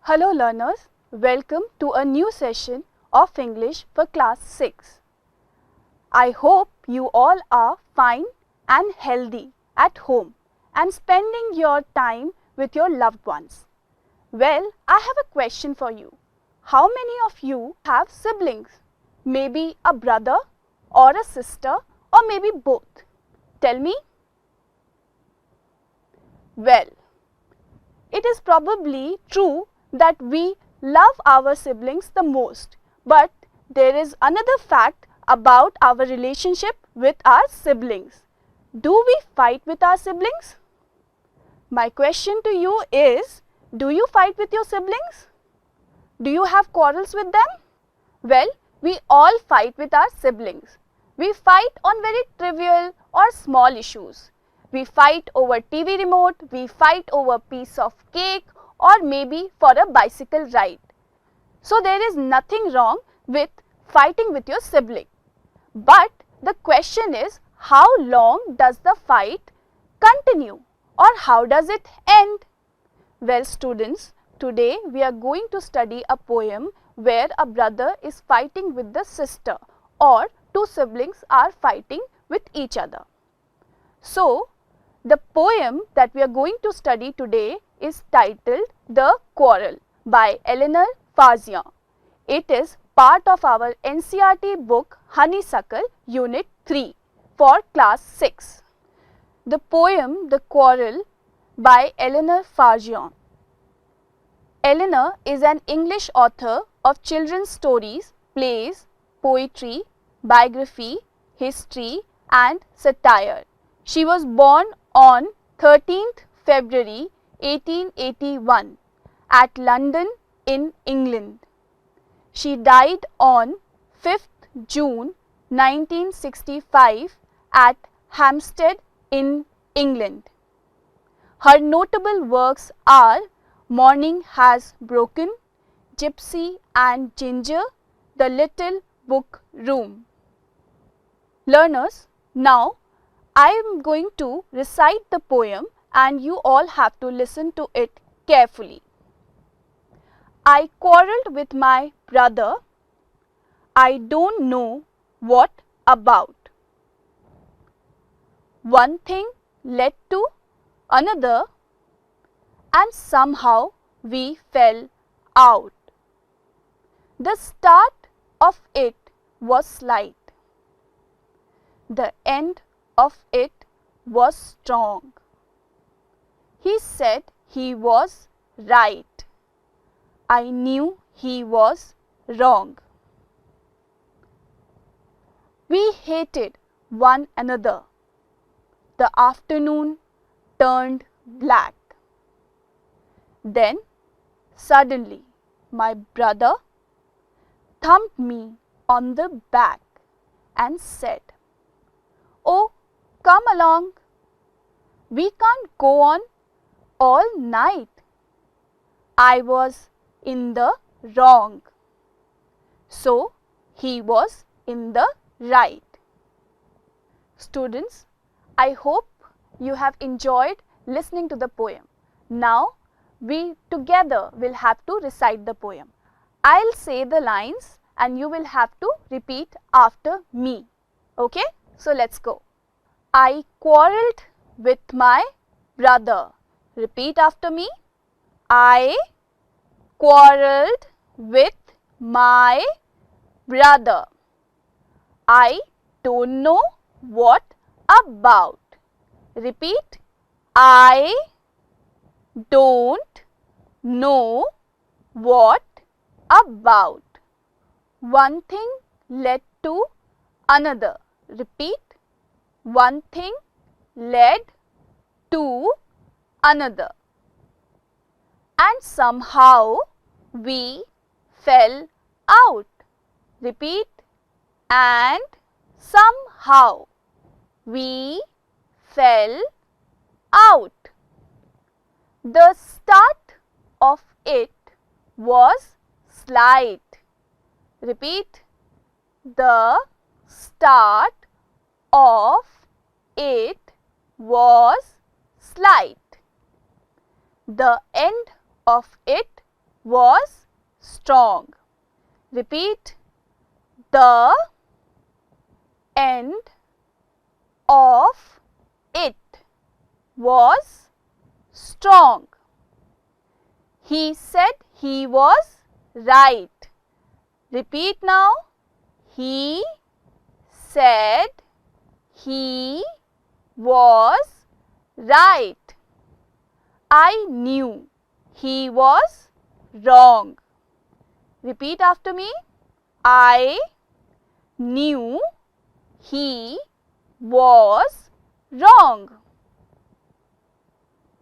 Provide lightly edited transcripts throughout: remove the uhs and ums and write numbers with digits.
Hello learners, welcome to a new session of English for class 6. I hope you all are fine and healthy at home and spending your time with your loved ones. Well, I have a question for you. How many of you have siblings? Maybe a brother or a sister or maybe both. Tell me. Well, it is probably true that we love our siblings the most, but there is another fact about our relationship with our siblings. Do we fight with our siblings? My question to you is, do you fight with your siblings? Do you have quarrels with them? Well, we all fight with our siblings. We fight on very trivial or small issues. We fight over TV remote, we fight over piece of cake or maybe for a bicycle ride. So there is nothing wrong with fighting with your sibling. But the question is, how long does the fight continue or how does it end? Well students, today we are going to study a poem where a brother is fighting with the sister or two siblings are fighting with each other. So, the poem that we are going to study today is titled The Quarrel by Eleanor Fazian. It is part of our NCERT book Honeysuckle Unit 3 for class 6. The poem The Quarrel by Eleanor Fazian. Eleanor is an English author of children's stories, plays, poetry, biography, history and satire. She was born on 13th February 1881 at London in England. She died on 5th June 1965 at Hampstead in England. Her notable works are Morning Has Broken, Gypsy and Ginger, The Little Book Room. Learners, now I am going to recite the poem and you all have to listen to it carefully. I quarrelled with my brother. I don't know what about. One thing led to another and somehow we fell out. The start of it was slight. The end of it was strong. He said he was right. I knew he was wrong. We hated one another. The afternoon turned black. Then suddenly my brother thumped me on the back and said, "Oh, come along. We can't go on all night." I was in the wrong. So he was in the right. Students, I hope you have enjoyed listening to the poem. Now we together will have to recite the poem. I'll say the lines and you will have to repeat after me. Okay? So let's go. I quarrelled with my brother. Repeat after me. I quarrelled with my brother. I don't know what about. Repeat. I don't know what about. One thing led to another. Repeat. One thing led to another. And somehow we fell out. Repeat. And somehow we fell out. The start of it was slight. Repeat. The start of it was slight. The end of it was strong. Repeat. The end of it was strong. He said he was right. Repeat now. He said he was right. I knew he was wrong. Repeat after me. I knew he was wrong.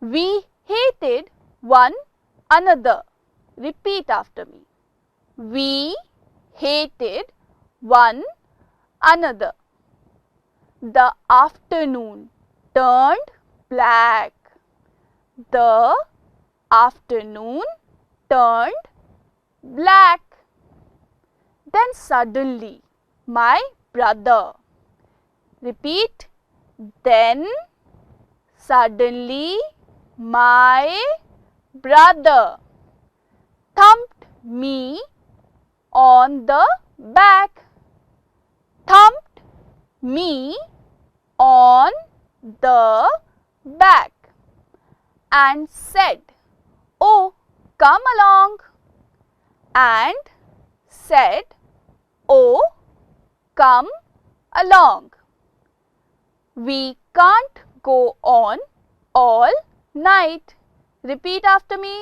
We hated one another. Repeat after me. We hated one another. The afternoon turned black. The afternoon turned black. Then suddenly my brother. Repeat. Then suddenly my brother thumped me on the back. Thumped me on the back and said, "Oh, come along." And said, "Oh, come along. We can't go on all night." Repeat after me.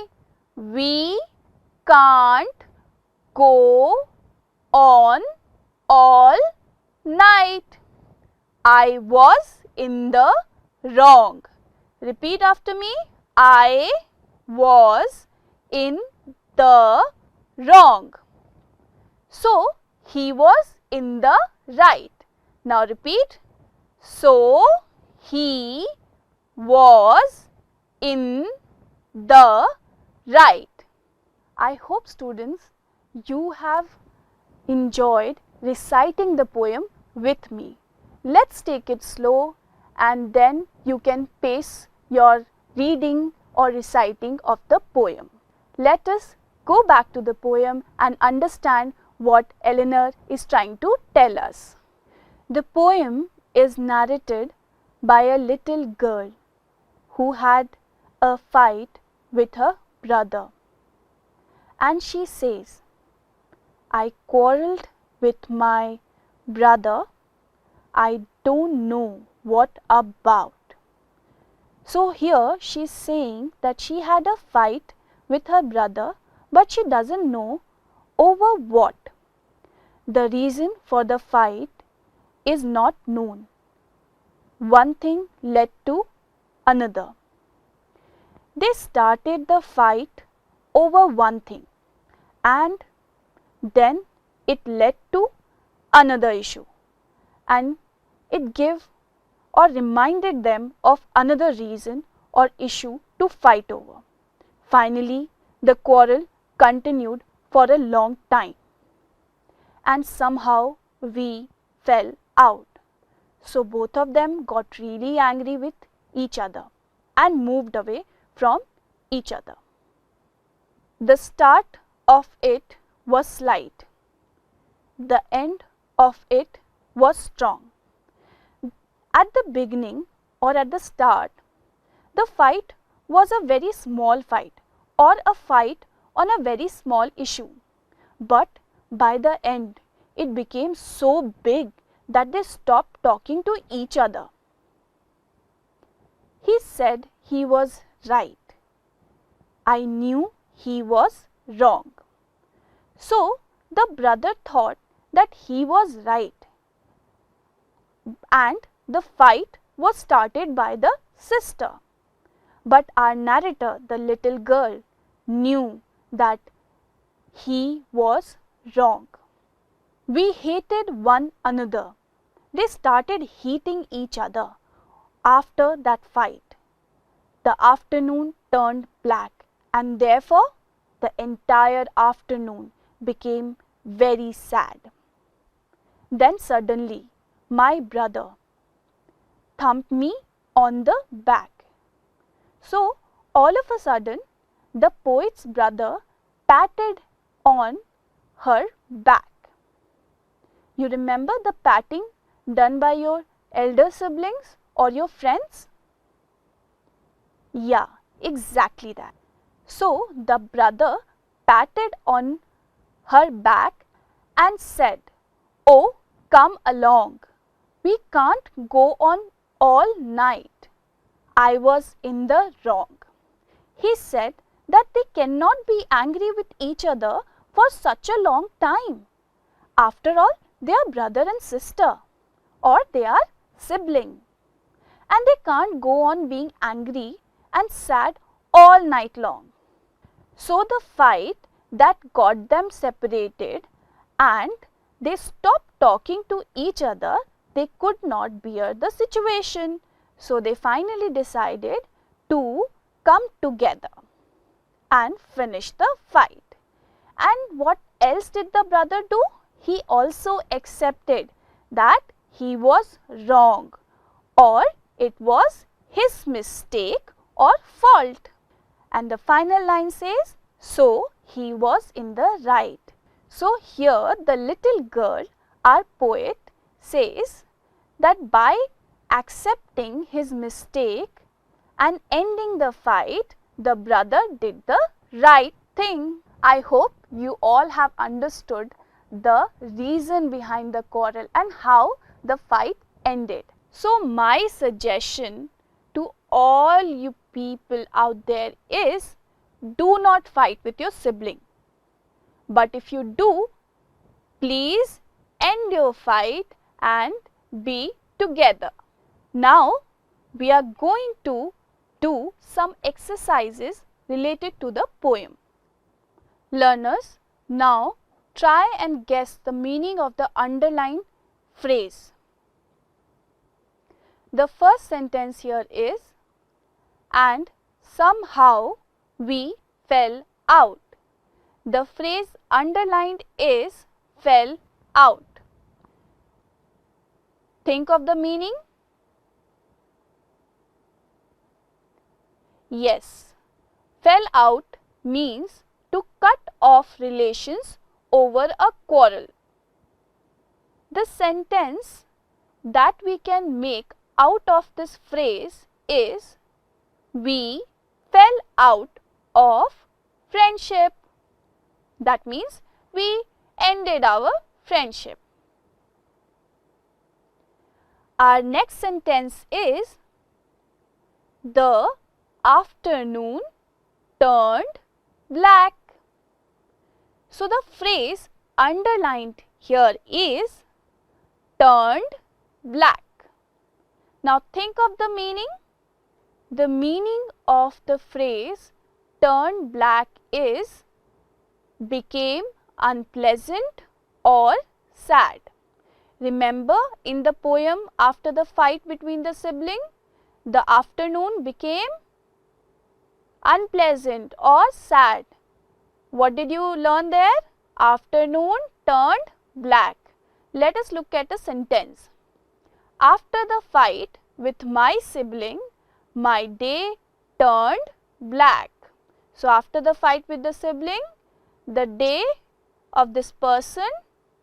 We can't go on all night. I was in the wrong. Repeat after me. I was in the wrong. So, he was in the right. Now repeat. So, he was in the right. I hope students you have enjoyed reciting the poem with me. Let's take it slow and then you can pace your reading or reciting of the poem. Let us go back to the poem and understand what Eleanor is trying to tell us. The poem is narrated by a little girl who had a fight with her brother. And she says, "I quarreled with my brother. I don't know what about." So here she is saying that she had a fight with her brother, but she doesn't know over what. The reason for the fight is not known. One thing led to another. They started the fight over one thing and then it led to another issue and it gave or reminded them of another reason or issue to fight over. Finally, the quarrel continued for a long time and somehow we fell out. So both of them got really angry with each other and moved away from each other. The start of it was slight. The end of it was strong. At the beginning or at the start, the fight was a very small fight or a fight on a very small issue. But by the end, it became so big that they stopped talking to each other. He said he was right. I knew he was wrong. So the brother thought that he was right and the fight was started by the sister. But our narrator, the little girl, knew that he was wrong. We hated one another. They started hating each other after that fight. The afternoon turned black and therefore the entire afternoon became very sad. Then suddenly my brother thumped me on the back. So all of a sudden the poet's brother patted on her back. You remember the patting done by your elder siblings or your friends? Yeah, exactly that. So the brother patted on her back and said, "Oh, come along. We can't go on all night. I was in the wrong." He said that they cannot be angry with each other for such a long time. After all, they are brother and sister, or they are sibling, and they can't go on being angry and sad all night long. So the fight that got them separated and they stopped talking to each other, they could not bear the situation. So they finally decided to come together and finish the fight. And what else did the brother do? He also accepted that he was wrong, or it was his mistake or fault. And the final line says, so he was in the right. So here the little girl, our poet, says that by accepting his mistake and ending the fight, the brother did the right thing. I hope you all have understood the reason behind the quarrel and how the fight ended. So my suggestion to all you people out there is, do not fight with your sibling. But if you do, please end your fight and be together. Now we are going to do some exercises related to the poem. Learners, now try and guess the meaning of the underlined phrase. The first sentence here is, and somehow we fell out. The phrase underlined is fell out. Think of the meaning. Yes, fell out means to cut off relations over a quarrel. The sentence that we can make out of this phrase is, we fell out of friendship. That means we ended our friendship. Our next sentence is, the afternoon turned black. So the phrase underlined here is turned black. Now think of the meaning. The meaning of the phrase turned black is became unpleasant or sad. Remember in the poem, after the fight between the sibling, the afternoon became unpleasant or sad. What did you learn there? Afternoon turned black. Let us look at a sentence. After the fight with my sibling, my day turned black. So after the fight with the sibling, the day of this person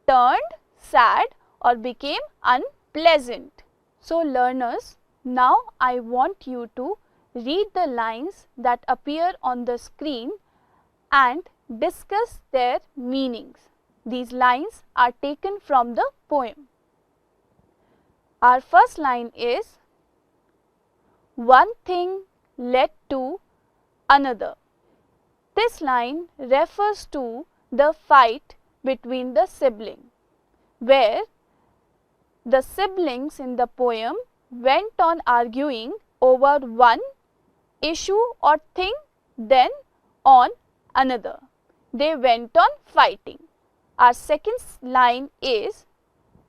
turned sad or became unpleasant. So learners, now I want you to read the lines that appear on the screen and discuss their meanings. These lines are taken from the poem. Our first line is, one thing led to another. This line refers to the fight between the siblings, where the siblings in the poem went on arguing over one issue or thing, then on another. They went on fighting. Our second line is,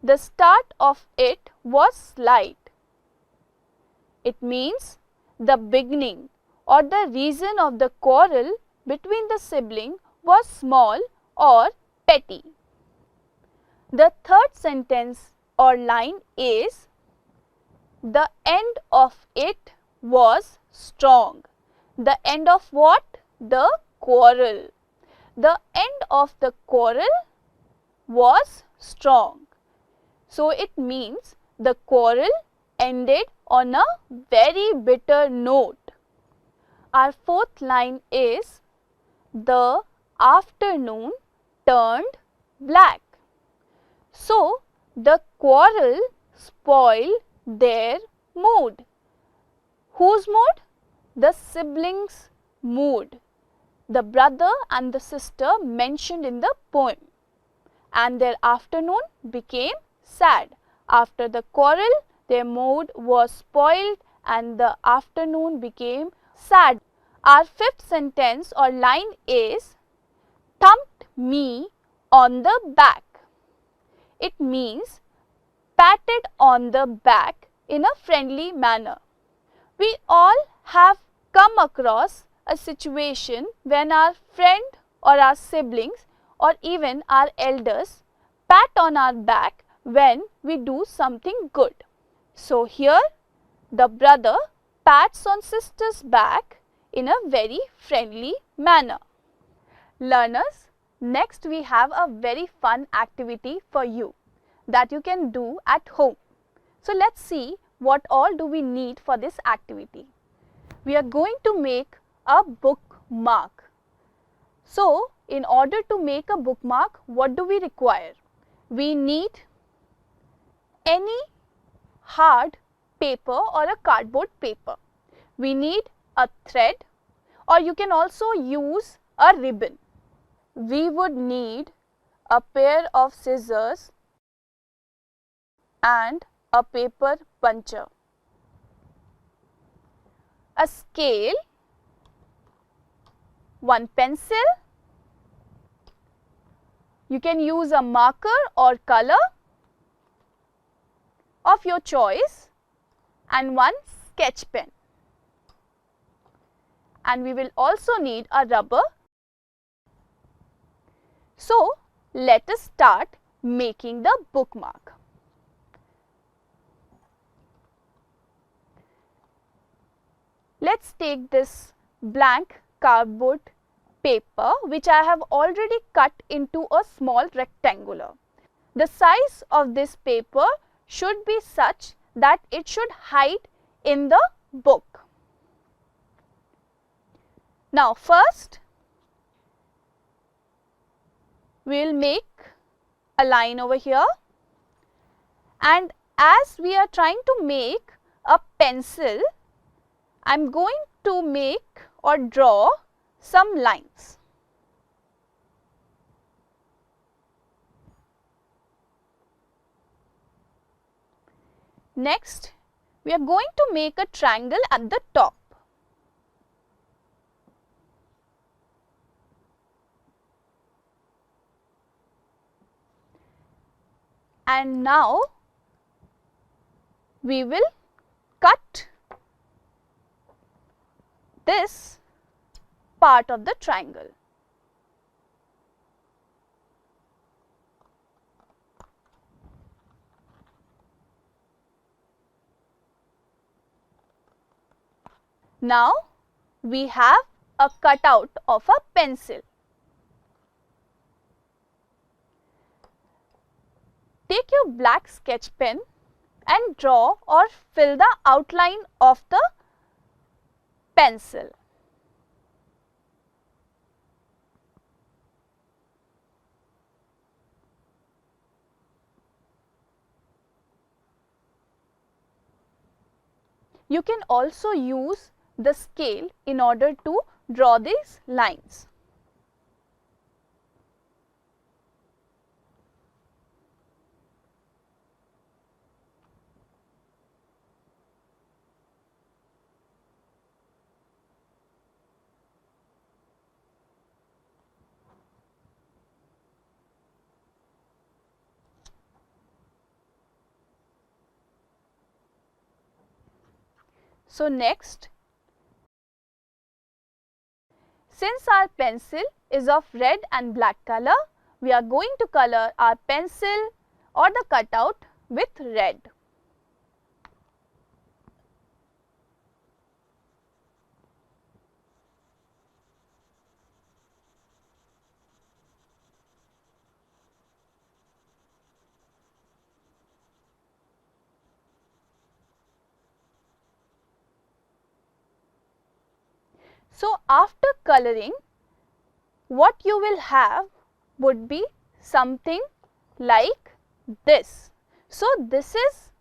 the start of it was slight. It means the beginning or the reason of the quarrel between the sibling was small or petty. The third sentence or line is, the end of it was strong. The end of what? The quarrel. The end of the quarrel was strong. So it means the quarrel ended on a very bitter note. Our fourth line is the afternoon turned black. So the quarrel spoiled their mood. Whose mood? The siblings' mood. The brother and the sister mentioned in the poem. And their afternoon became sad. After the quarrel, their mood was spoiled and the afternoon became sad. Our fifth sentence or line is thumped me on the back. It means patted on the back in a friendly manner. We all have come across a situation when our friend or our siblings or even our elders pat on our back when we do something good. So here the brother pats on sister's back in a very friendly manner. Learners, next we have a very fun activity for you that you can do at home. So let's see what all do we need for this activity. We are going to make a bookmark. So in order to make a bookmark, what do we require? We need any hard paper or a cardboard paper. We need a thread, or you can also use a ribbon. We would need a pair of scissors and a paper puncher, a scale, one pencil. You can use a marker or color of your choice and one sketch pen. And we will also need a rubber. So let us start making the bookmark. Let's take this blank cardboard paper which I have already cut into a small rectangular. The size of this paper should be such that it should hide in the book. Now first we will make a line over here, and as we are trying to make a pencil, I am going to make or draw some lines. Next, we are going to make a triangle at the top. And now we will cut this part of the triangle. Now we have a cutout of a pencil. Take your black sketch pen and draw or fill the outline of the pencil. You can also use the scale in order to draw these lines. So next, since our pencil is of red and black color, we are going to color our pencil or the cutout with red. So after coloring, what you will have would be something like this. So this is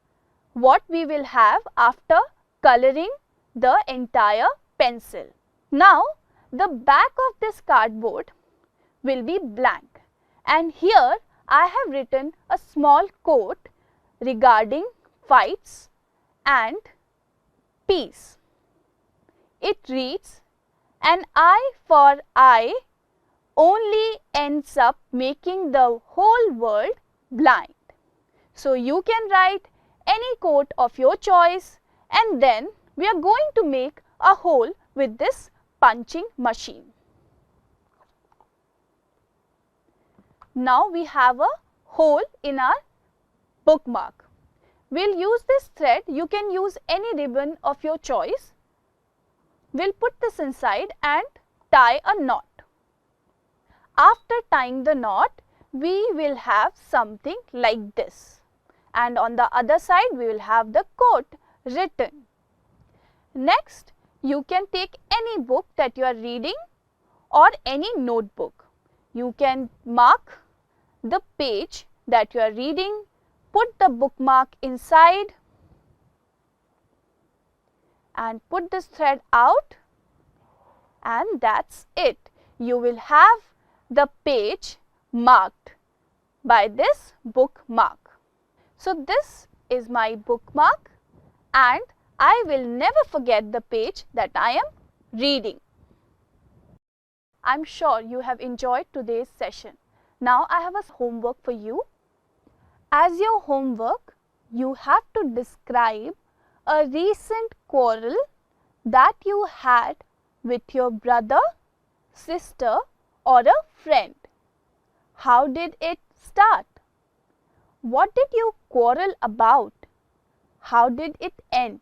what we will have after coloring the entire pencil. Now the back of this cardboard will be blank, and here I have written a small quote regarding fights and peace. It reads, "An eye for eye only ends up making the whole world blind." So you can write any quote of your choice, and then we are going to make a hole with this punching machine. Now we have a hole in our bookmark. We'll use this thread. You can use any ribbon of your choice. We'll put this inside and tie a knot. After tying the knot, we will have something like this, and on the other side we will have the quote written. Next, you can take any book that you are reading or any notebook. You can mark the page that you are reading, put the bookmark inside and put this thread out, and that's it. You will have the page marked by this bookmark. So this is my bookmark, and I will never forget the page that I am reading. I'm sure you have enjoyed today's session. Now I have a homework for you. As your homework, you have to describe a recent quarrel that you had with your brother, sister, or a friend. How did it start? What did you quarrel about? How did it end?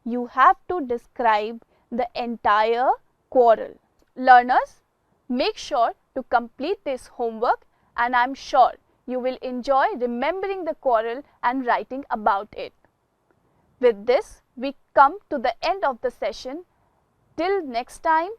You have to describe the entire quarrel. Learners, make sure to complete this homework, and I'm sure you will enjoy remembering the quarrel and writing about it. With this, we come to the end of the session. Till next time,